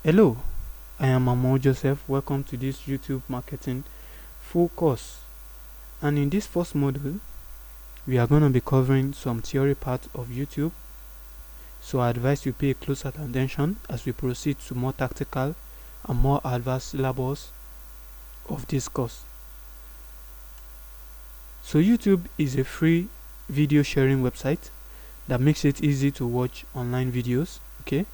Hello, I am Amo Joseph. Welcome to this YouTube marketing full course. And in this first module, we are going to be covering some theory parts of YouTube. So I advise you pay closer attention as we proceed to more tactical and more advanced syllabus of this course. So YouTube is a free video sharing website that makes it easy to watch online videos. Okay.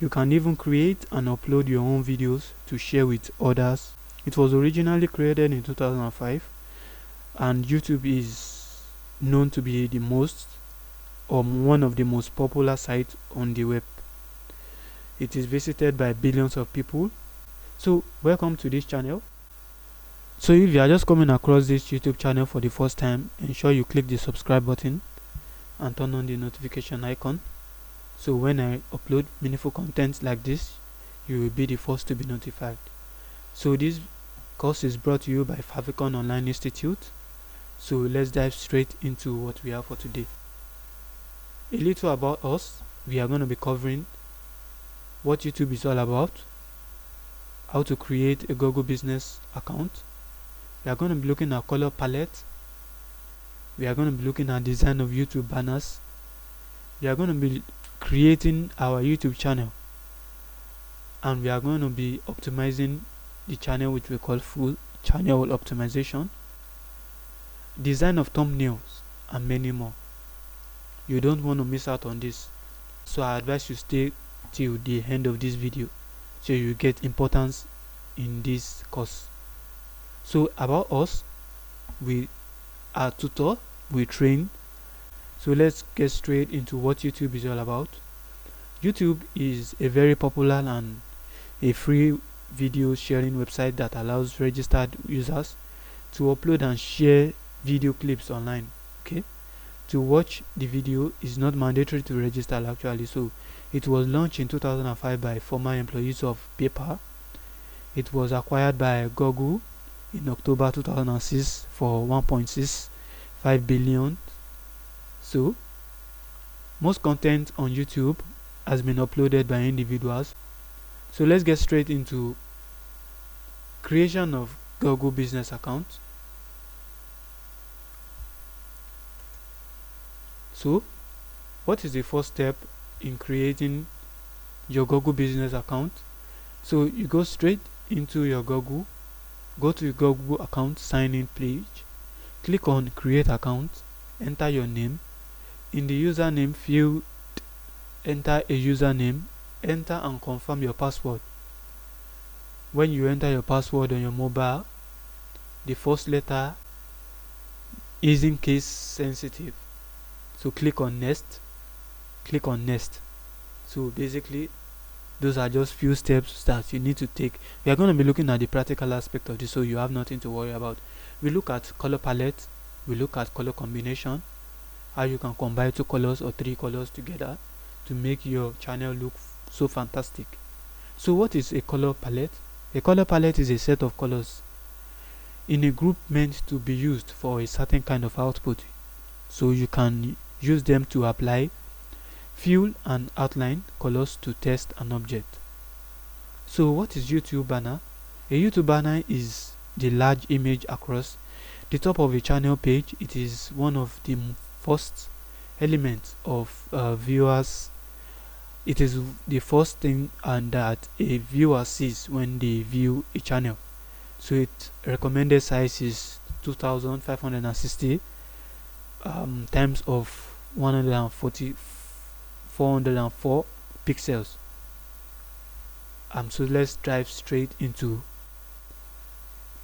You can even create and upload your own videos to share with others. It was originally created in 2005, and YouTube is known to be the most or one of the most popular sites on the web. It is visited by billions of people. So welcome to this channel. So if you are just coming across this YouTube channel for the first time, ensure you click the subscribe button and turn on the notification icon. So when I upload meaningful content like this, you will be the first to be notified. So this course is brought to you by Favicon Online Institute. So let's dive straight into what we have for today. A little about us. We are going to be covering what YouTube is all about, how to create a Google business account. We are going to be looking at color palette. We are going to be looking at design of YouTube banners. We are going to be creating our YouTube channel, and we are going to be optimizing the channel, which we call full channel optimization, design of thumbnails, and many more. You don't want to miss out on this, so I advise you stay till the end of this video so you get importance in this course. So about us, we are tutor, we train. So let's get straight into what YouTube is all about. YouTube is a very popular and a free video sharing website that allows registered users to upload and share video clips online. Okay, to watch the video is not mandatory to register actually. So it was launched in 2005 by former employees of PayPal. It was acquired by Google in October 2006 for 1.65 billion. So most content on YouTube has been uploaded by individuals. So let's get straight into creation of Google business account. So what is the first step in creating your Google business account? So you go straight into your Google, go to your Google account sign in page, click on create account, enter your name. In the username field, enter a username, enter and confirm your password. When you enter your password on your mobile, the first letter is in case sensitive. So click on next, click on next. So basically, those are just few steps that you need to take. We are going to be looking at the practical aspect of this, so you have nothing to worry about. We look at color palette, we look at color combination, how you can combine 2 colors or 3 colors together to make your channel look so fantastic. So what is a color palette? A color palette is a set of colors in a group meant to be used for a certain kind of output. So you can use them to apply fill and outline colors to text an object. So what is YouTube banner? A YouTube banner is the large image across the top of a channel page. It is one of the first elements of viewers. It is the first thing and that a viewer sees when they view a channel. So its recommended size is 2560 times of 404 pixels. So let's dive straight into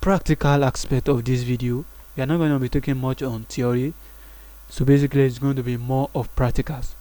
practical aspect of this video. We are not going to be talking much on theory. So basically it's going to be more of practicals.